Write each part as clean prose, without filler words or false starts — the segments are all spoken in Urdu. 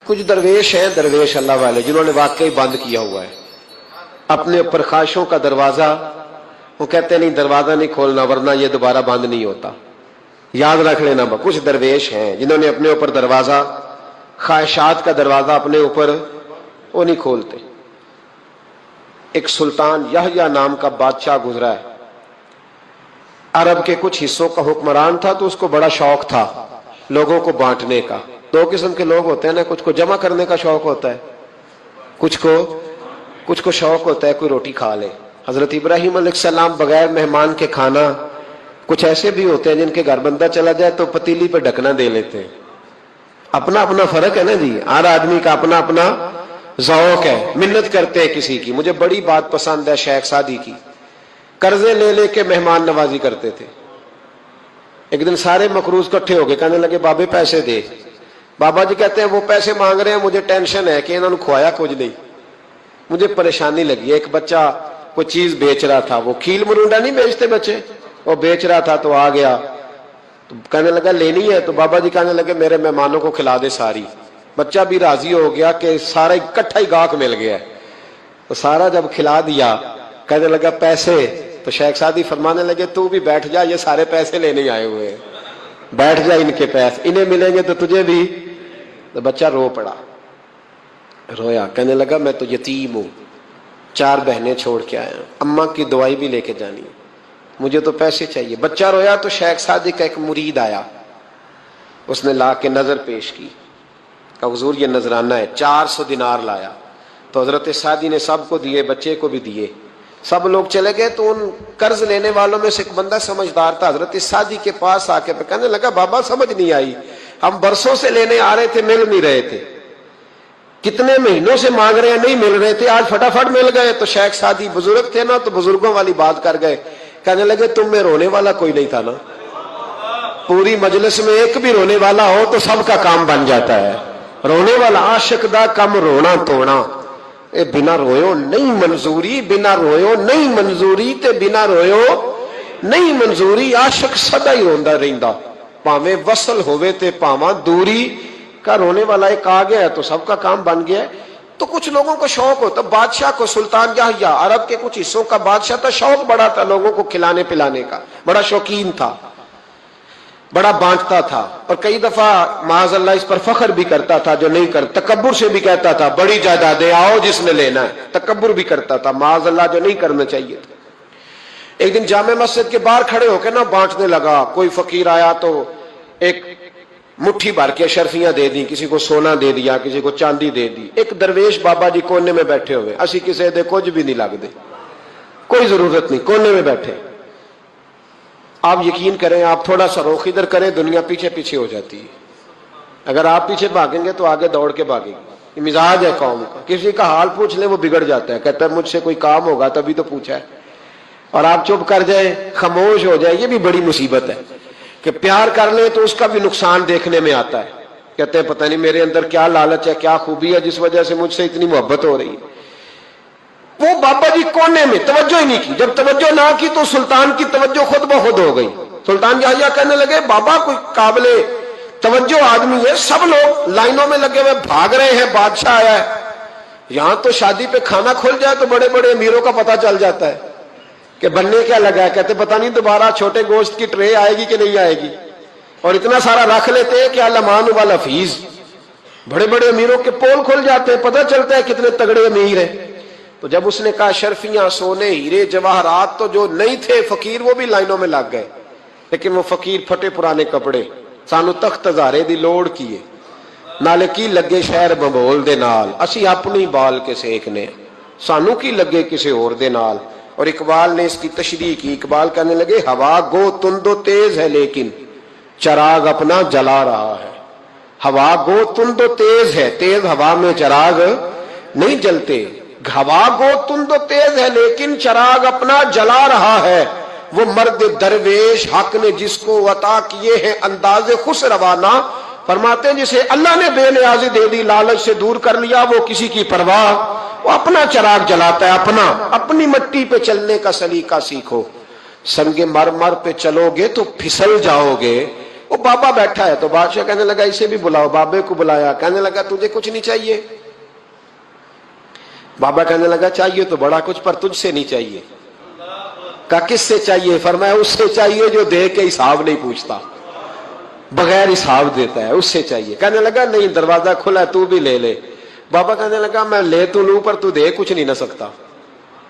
کچھ درویش ہیں، درویش اللہ والے، جنہوں نے واقعی بند کیا ہوا ہے اپنے اوپر خواہشوں کا دروازہ. وہ کہتے نہیں دروازہ نہیں کھولنا ورنہ یہ دوبارہ بند نہیں ہوتا. یاد رکھ لینا، کچھ درویش ہیں جنہوں نے اپنے اوپر دروازہ، خواہشات کا دروازہ اپنے اوپر وہ نہیں کھولتے. ایک سلطان یحییٰ نام کا بادشاہ گزرا ہے، عرب کے کچھ حصوں کا حکمران تھا، تو اس کو بڑا شوق تھا لوگوں کو بانٹنے کا. دو قسم کے لوگ ہوتے ہیں نا، کچھ کو جمع کرنے کا شوق ہوتا ہے، کچھ کو شوق ہوتا ہے کوئی روٹی کھا لے. حضرت ابراہیم علیہ السلام بغیر مہمان کے کھانا، کچھ ایسے بھی ہوتے ہیں جن کے گھر بندہ چلا جائے تو پتیلی پہ ڈھکنا دے لیتے ہیں. اپنا اپنا فرق ہے نا جی، ہر آدمی کا اپنا اپنا ذوق ہے. منت کرتے ہیں کسی کی. مجھے بڑی بات پسند ہے شیخ سعدی کی، قرضے لے لے کے مہمان نوازی کرتے تھے. ایک دن سارے مقروض کٹھے ہو گئے، کہنے لگے بابے پیسے دے. بابا جی کہتے ہیں وہ پیسے مانگ رہے ہیں، مجھے ٹینشن ہے کہ انہوں نے کھوایا کچھ نہیں، مجھے پریشانی لگی. ایک بچہ کوئی چیز بیچ رہا تھا، وہ کھیل مرونڈا نہیں بیچتے بچے، وہ بیچ رہا تھا تو آ گیا، تو کہنے لگا لینی ہے. تو بابا جی کہنے لگے میرے مہمانوں کو کھلا دے ساری. بچہ بھی راضی ہو گیا کہ سارا اکٹھا ہی گاہک مل گیا ہے، تو سارا جب کھلا دیا کہنے لگا پیسے. تو شیخ سعدی فرمانے لگے تو بھی بیٹھ جا، یہ سارے پیسے لینے آئے ہوئے ہیں، بیٹھ جا، ان کے پیسے انہیں ملیں گے تو تجھے بھی. تو بچہ رو پڑا، رویا، کہنے لگا میں تو یتیم ہوں، 4 بہنیں چھوڑ کے آیا ہوں، اماں کی دوائی بھی لے کے جانی ہے، مجھے تو پیسے چاہیے. بچہ رویا تو شیخ سعدی کا ایک مرید آیا، اس نے لا کے نظر پیش کی، کہ حضور یہ نذرانہ ہے. 400 دینار لایا. تو حضرت سعدی نے سب کو دیے، بچے کو بھی دیے. سب لوگ چلے گئے تو ان قرض لینے والوں میں سے ایک بندہ سمجھدار تھا، حضرت سعدی کے پاس آ کے کہنے لگا بابا سمجھ نہیں آئی، ہم برسوں سے لینے آ رہے تھے، مل نہیں رہے تھے، کتنے مہینوں سے مانگ رہے ہیں نہیں مل رہے تھے، آج فٹافٹ مل گئے. تو شیخ سعدی بزرگ تھے نا، تو بزرگوں والی بات کر گئے. کہنے لگے تم میں رونے والا کوئی نہیں تھا نا، پوری مجلس میں ایک بھی رونے والا ہو تو سب کا کام بن جاتا ہے. رونے والا عاشق دا کم رونا توڑا، اے بنا رویو نہیں منظوری، بنا رویو نہیں منظوری تے بنا رویو نہیں منظوری. عاشق سدا ہی روندا رہندا، پاویں وصل ہوئے تے پاواں دوری. کا رونے والا ایک آ گیا ہے تو سب کا کام بن گیا ہے. تو کچھ لوگوں کو شوق ہوتا، بادشاہ کو سلطان یحییٰ عرب کے کچھ حصوں کا بادشاہ تھا، شوق بڑا تھا لوگوں کو کھلانے پلانے کا، بڑا شوقین تھا، بڑا بانٹتا تھا. اور کئی دفعہ معاذ اللہ اس پر فخر بھی کرتا تھا جو نہیں کرتا، تکبر سے بھی کہتا تھا بڑی جائیدادیں آؤ جس نے لینا ہے، تکبر بھی کرتا تھا معاذ اللہ جو نہیں کرنا چاہیے تھا. ایک دن جامع مسجد کے باہر کھڑے ہو کے نا بانٹنے لگا. کوئی فقیر آیا تو ایک مٹھی بھر کے اشرفیاں دے دی، کسی کو سونا دے دیا، کسی کو چاندی دے دی. ایک درویش بابا جی کونے میں بیٹھے ہوئے، اسی کسی دے کچھ بھی نہیں لگ دے، کوئی ضرورت نہیں، کونے میں بیٹھے. آپ یقین کریں، آپ تھوڑا سا رخ ادھر کریں، دنیا پیچھے پیچھے ہو جاتی ہے. اگر آپ پیچھے بھاگیں گے تو آگے دوڑ کے بھاگے گی. یہ مزاج ہے قوم کا، کسی کا حال پوچھ لیں وہ بگڑ جاتا ہے، کہتا ہے مجھ سے کوئی کام ہوگا تبھی تو پوچھا ہے. اور آپ چپ کر جائیں، خاموش ہو جائیں، یہ بھی بڑی مصیبت ہے. کہ پیار کر لیں تو اس کا بھی نقصان دیکھنے میں آتا ہے. کہتے ہیں پتہ نہیں میرے اندر کیا لالچ ہے، کیا خوبی ہے جس وجہ سے مجھ سے اتنی محبت ہو رہی ہے. وہ بابا جی کونے میں توجہ ہی نہیں کی. جب توجہ نہ کی تو سلطان کی توجہ خود بخود ہو گئی. سلطان یحییٰ کہنے لگے بابا کوئی قابل توجہ آدمی ہے، سب لوگ لائنوں میں لگے ہوئے بھاگ رہے ہیں، بادشاہ آیا ہے. یہاں تو شادی پہ کھانا کھل جائے تو بڑے بڑے امیروں کا پتہ چل جاتا ہے کہ بننے کیا لگا ہے. کہتے پتہ نہیں دوبارہ چھوٹے گوشت کی ٹرے آئے گی کہ نہیں آئے گی. اور اتنا سارا رکھ لیتے ہیں کہ علمان والحفیظ، بڑے بڑے امیروں کے پول کھل جاتے ہیں، پتہ چلتا ہے کتنے تگڑے امیر ہیں. تو جب اس نے کہا شرفیاں، سونے، ہیرے، جواہرات، تو جو نہیں تھے فقیر وہ بھی لائنوں میں لگ گئے. لیکن وہ فقیر پھٹے پرانے کپڑے، سانو تخت ہزارے دی لوڑ کیے، نالے کی لگے شہر بمبول دے نال، اسی اپنی بال کے سیکنے، سانو کی لگے کسے اور دے نال. اور اقبال نے اس کی تشریح کی. اقبال کہنے لگے ہوا گو تند و تیز ہے لیکن چراغ اپنا جلا رہا ہے. ہوا گو تند و تیز ہے، تیز ہوا میں چراغ نہیں جلتے. ہوا گو تند و تیز ہے لیکن چراغ اپنا جلا رہا ہے. وہ مرد درویش حق نے جس کو عطا کیے ہیں انداز خوش روانہ، فرماتے ہیں جسے اللہ نے بے نیازی دے دی، لالچ سے دور کر لیا، وہ کسی کی پرواہ، وہ اپنا چراغ جلاتا ہے. اپنی مٹی پہ چلنے کا سلیقہ سیکھو. سنگ مرمر پہ چلو گے تو پھسل جاؤ گے، وہ بابا بیٹھا ہے تو بادشاہ کہنے لگا اسے بھی بلاؤ. بابے کو بلایا, کہنے لگا تجھے کچھ نہیں چاہیے؟ بابا کہنے لگا چاہیے تو بڑا کچھ, پر تجھ سے نہیں چاہیے. کہا کس سے چاہیے؟ فرمایا اس سے چاہیے جو دے کے حساب نہیں پوچھتا, بغیر حساب دیتا ہے, اس سے چاہیے. کہنے لگا نہیں, دروازہ کھلا ہے, تو بھی لے لے. بابا کہنے لگا میں لے تو لوں پر تو دے کچھ نہیں نہ سکتا.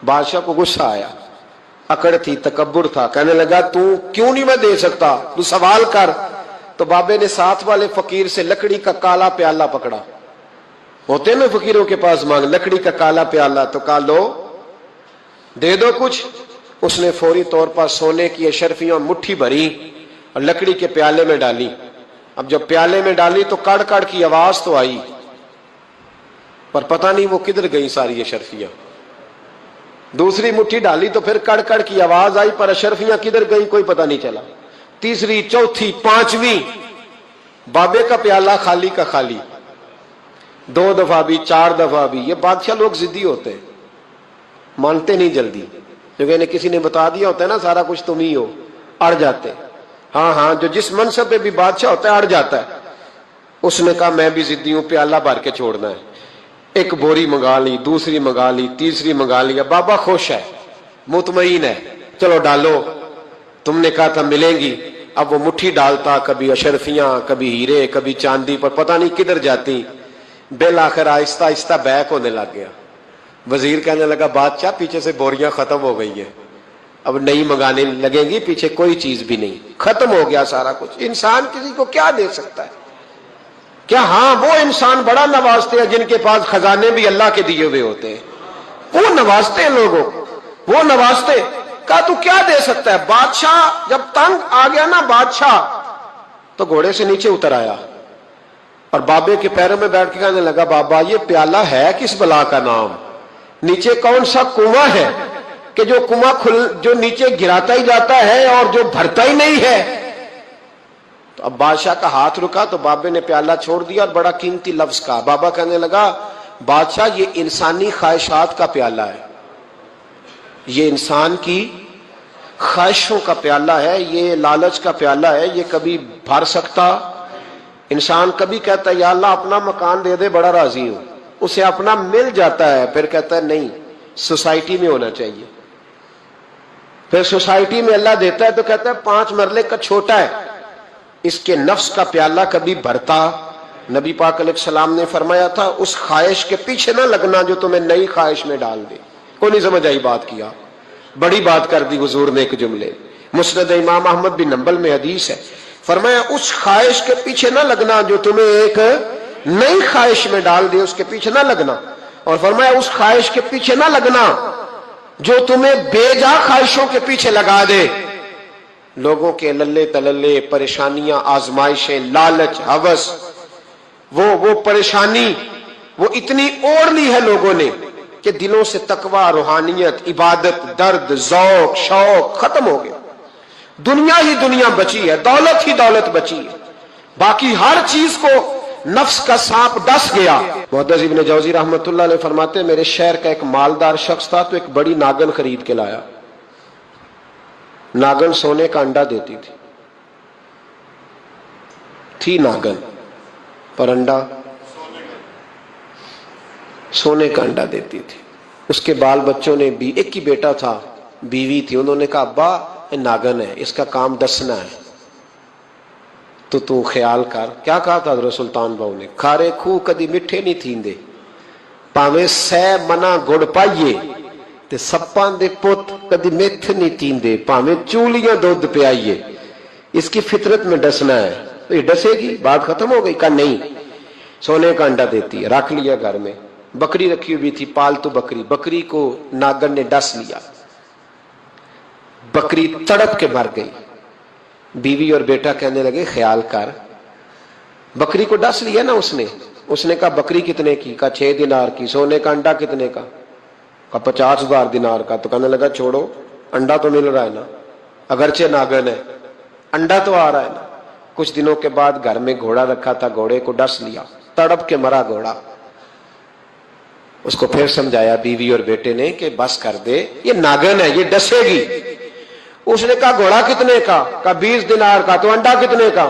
بادشاہ کو غصہ آیا, اکڑ تھی, تکبر تھا. کہنے لگا تو کیوں نہیں میں دے سکتا, تو سوال کر. تو بابے نے ساتھ والے فقیر سے لکڑی کا کالا پیالہ پکڑا, ہوتے نا فقیروں کے پاس مانگ, لکڑی کا کالا پیالہ, تو کہا لو دے دو کچھ. اس نے فوری طور پر سونے کی اشرفیاں مٹھی بھری اور لکڑی کے پیالے میں ڈالی. اب جب پیالے میں ڈالی تو کڑ کڑ کی آواز تو آئی, پر پتہ نہیں وہ کدھر گئی ساری اشرفیاں. دوسری مٹھی ڈالی تو پھر کڑ کڑ کی آواز آئی, پر اشرفیاں کدھر گئی کوئی پتہ نہیں چلا. تیسری, چوتھی, پانچویں, بابے کا پیالہ خالی کا خالی. 2 دفعہ بھی, 4 دفعہ بھی. یہ بادشاہ لوگ ضدی ہوتے ہیں, مانتے نہیں جلدی, کیونکہ انہیں کسی نے بتا دیا ہوتا ہے نا سارا کچھ تم ہی ہو, اڑ جاتے. ہاں جو جس منصب پہ بھی بادشاہ ہوتا ہے اڑ جاتا ہے. اس نے کہا میں بھی ضدی ہوں, پیالہ بھر کے چھوڑنا ہے. ایک بوری منگا لی, دوسری منگا لی, تیسری منگا لی. بابا خوش ہے, مطمئن ہے, چلو ڈالو, تم نے کہا تھا ملیں گی. اب وہ مٹھی ڈالتا, کبھی اشرفیاں, کبھی ہیرے, کبھی چاندی, پر پتہ نہیں کدھر جاتی. بالآخر آہستہ آہستہ بیک ہونے لگ گیا. وزیر کہنے لگا بادشاہ پیچھے سے بوریاں ختم ہو گئی ہیں, اب نئی منگانے لگیں گی, پیچھے کوئی چیز بھی نہیں, ختم ہو گیا سارا کچھ. انسان کسی کو کیا دے سکتا ہے؟ کیا ہاں وہ انسان بڑا نوازتے ہیں جن کے پاس خزانے بھی اللہ کے دیے ہوئے ہوتے ہیں, وہ نوازتے ہیں لوگوں, وہ نوازتے. کہا تو کیا دے سکتا ہے؟ بادشاہ جب تنگ آ گیا نا بادشاہ, تو گھوڑے سے نیچے اتر آیا اور بابے کے پیروں میں بیٹھ کے کہنے لگا بابا یہ پیالہ ہے کس بلا کا نام, نیچے کون سا کنواں ہے کہ جو کنواں جو نیچے گراتا ہی جاتا ہے اور جو بھرتا ہی نہیں ہے. تو اب بادشاہ کا ہاتھ رکا تو بابے نے پیالہ چھوڑ دیا اور بڑا قیمتی لفظ کہا. بابا کہنے لگا بادشاہ یہ انسانی خواہشات کا پیالہ ہے, یہ انسان کی خواہشوں کا پیالہ ہے, یہ لالچ کا پیالہ ہے, یہ کبھی بھر سکتا. انسان کبھی کہتا ہے یا اللہ اپنا مکان دے دے بڑا راضی ہوں, اسے اپنا مل جاتا ہے, پھر کہتا ہے نہیں سوسائٹی میں ہونا چاہیے. پھر سوسائٹی میں اللہ دیتا ہے تو کہتا ہے 5 مرلے کا چھوٹا ہے. اس کے نفس کا پیالہ کبھی بھرتا. نبی پاک علیہ السلام نے فرمایا تھا اس خواہش کے پیچھے نہ لگنا جو تمہیں نئی خواہش میں ڈال دے. کوئی نہیں سمجھ آئی بات کیا, بڑی بات کر دی حضور نے ایک جملے. مسند امام احمد بن حنبل میں حدیث ہے, فرمایا اس خواہش کے پیچھے نہ لگنا جو تمہیں ایک نئی خواہش میں ڈال دے, اس کے پیچھے نہ لگنا. اور فرمایا اس خواہش کے پیچھے نہ لگنا جو تمہیں بے جا خواہشوں کے پیچھے لگا دے. لوگوں کے للے تللے, پریشانیاں, آزمائشیں, لالچ, ہوس, وہ پریشانی وہ اتنی اوڑھ لی ہے لوگوں نے کہ دلوں سے تقوی, روحانیت, عبادت, درد, ذوق, شوق ختم ہو گیا. دنیا ہی دنیا بچی ہے, دولت ہی دولت بچی ہے, باقی ہر چیز کو نفس کا سانپ ڈس گیا. محدث ابن جوزی رحمۃ اللہ علیہ فرماتے میرے شہر کا ایک مالدار شخص تھا تو ایک بڑی ناگن خرید کے لایا. ناگن سونے کا انڈا دیتی تھی ناگن, پر انڈا سونے کا انڈا دیتی تھی. اس کے بال بچوں نے بھی, ایک ہی بیٹا تھا, بیوی تھی, انہوں نے کہا ابا یہ ناگن ہے, اس کا کام دسنا ہے, تو خیال کر. کیا کہا تھا حضرت سلطان بہو نے, کھارے کھو کدی مٹھے نہیں تھیندے, پاویں سہ منا گڑ پائیے تے سپاں دے پت کدی میتھ نہیں تیندے, پاویں چولیاں دودھ پیائیے, اس کی فطرت میں ڈسنا ہے. تو یہ ڈسے گی, بات ختم ہو گئی. کہا نہیں, سونے کا انڈا دیتی ہے. رکھ لیا گھر میں. بکری رکھی ہوئی تھی, پالتو بکری, بکری کو ناگن نے ڈس لیا, بکری تڑپ کے مر گئی. بیوی اور بیٹا کہنے لگے خیال کر, بکری کو ڈس لیا نا اس نے کہا بکری کتنے کی؟ کہا 6 دینار کی. سونے کا انڈا کتنے کا؟ کہا 50,000 دینار کا. تو کہنے لگا چھوڑو, انڈا تو مل رہا ہے نا, اگرچہ ناگن ہے, انڈا تو آ رہا ہے نا. کچھ دنوں کے بعد گھر میں گھوڑا رکھا تھا, گھوڑے کو ڈس لیا, تڑپ کے مرا گھوڑا. اس کو پھر سمجھایا بیوی اور بیٹے نے کہ بس کر دے, یہ ناگن ہے, یہ ڈسے گی. اس نے کہا گھوڑا کتنے کا؟ کہا 20 دینار کا. تو انڈا کتنے کا؟